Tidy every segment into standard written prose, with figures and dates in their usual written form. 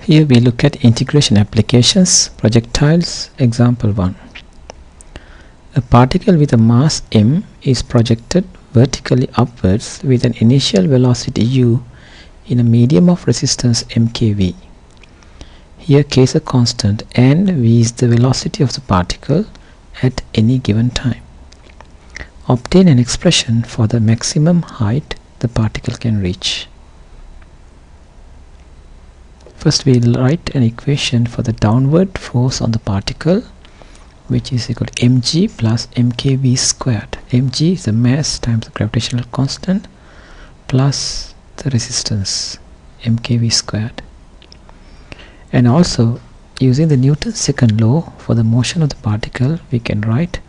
Here we look at integration applications, projectiles, example 1. A particle with a mass m is projected vertically upwards with an initial velocity u in a medium of resistance mkv. Here k is a constant and v is the velocity of the particle at any given time. Obtain an expression for the maximum height the particle can reach. First we will write an equation for the downward force on the particle, which is equal to mg plus mkv squared. Mg is the mass times the gravitational constant plus the resistance mkv squared. And also, using the Newton's second law for the motion of the particle, we can write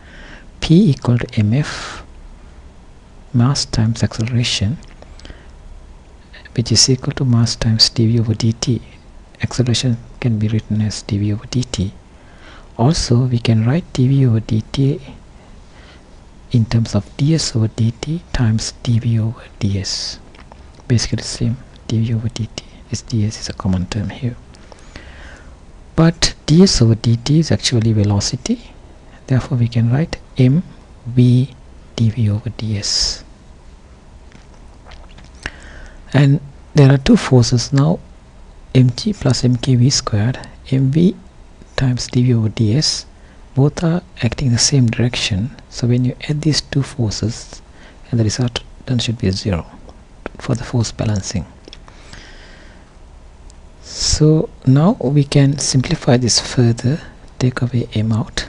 P equal to mf, mass times acceleration, which is equal to mass times dv over dt. Acceleration can be written as dv over dt. Also, we can write dv over dt in terms of ds over dt times dv over ds. Basically the same, dv over dt. This ds is a common term here. But ds over dt is actually velocity. Therefore, we can write mv dv over ds. And there are two forces now, mg plus mkv squared, mv times dv over ds. Both are acting in the same direction. So when you add these two forces, and the result then should be 0 for the force balancing. So now we can simplify this further, take away m out,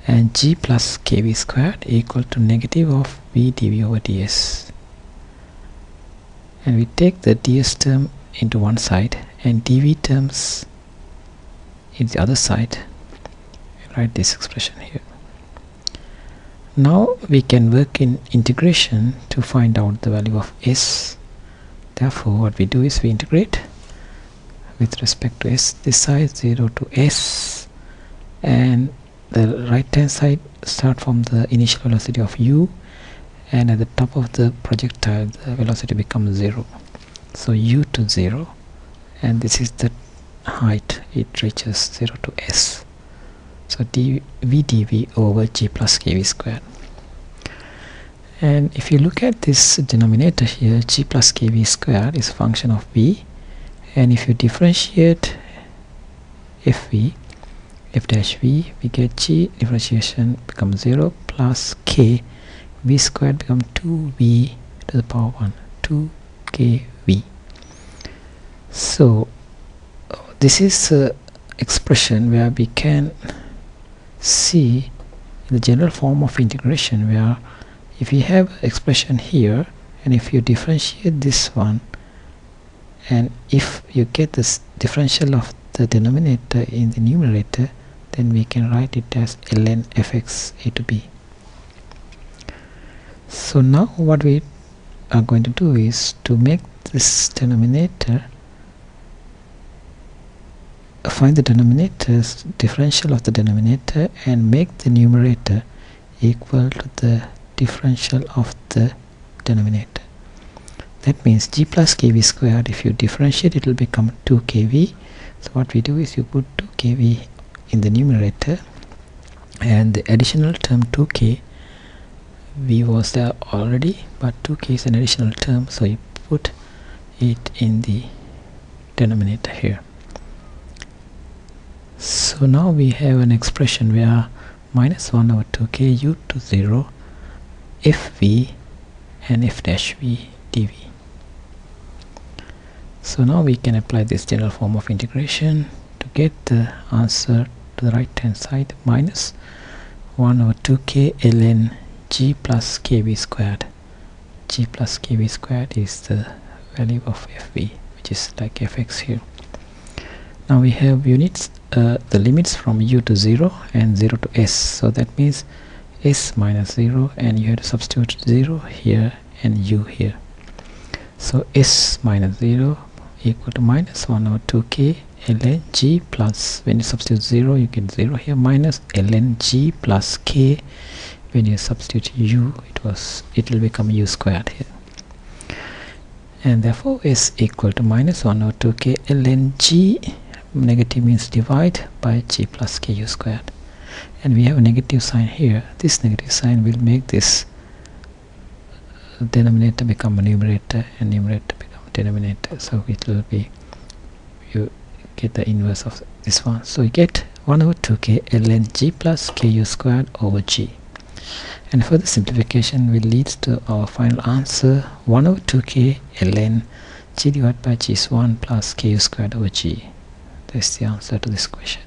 and g plus kv squared equal to negative of v dv over ds. And we take the ds term into one side and dv terms in the other side. Write this expression here. Now we can work in integration to find out the value of s. Therefore, what we do is we integrate with respect to s, this side 0 to s, and the right hand side start from the initial velocity of u, and at the top of the projectile the velocity becomes 0. So u to 0, and this is the height it reaches 0 to s. So v dv over g plus kv squared. And if you look at this denominator here, g plus kv squared is a function of v, and if you differentiate fv, f dash v, we get g differentiation becomes 0 plus k, v squared becomes 2v to the power 1, 2kv. So this is an expression where we can see the general form of integration, where if you have expression here and if you differentiate this one, and if you get this differential of the denominator in the numerator, then we can write it as ln fx a to b. So now what we are going to do is to make this denominator, find the denominator's differential of the denominator and make the numerator equal to the differential of the denominator. That means g plus kv squared, if you differentiate it will become 2kv. So what we do is you put 2kv in the numerator, and the additional term 2k, v was there already, but 2k is an additional term, so you put it in the denominator here. So now we have an expression where minus 1 over 2k u to 0 fv and f dash v dv. So now we can apply this general form of integration to get the answer to the right hand side, minus 1 over 2k ln g plus kv squared. G plus kv squared is the value of fv, which is like fx here. Now we have units, the limits from u to 0 and 0 to s, so that means s minus 0, and you have to substitute 0 here and u here. So s minus 0 equal to minus 1 over 2k ln g plus, when you substitute 0 you get 0 here, minus ln g plus k, when you substitute u it will become u squared here. and therefore is equal to minus 1 over 2k ln g, negative means divide, by g plus ku squared. And we have a negative sign here. This negative sign will make this denominator become a numerator and numerator become denominator, so it will be, you get the inverse of this one, so you get 1 over 2k ln g plus ku squared over g. And further simplification will lead to our final answer 1 over 2k ln g divided by g is 1 plus ku squared over g. That's the answer to this question.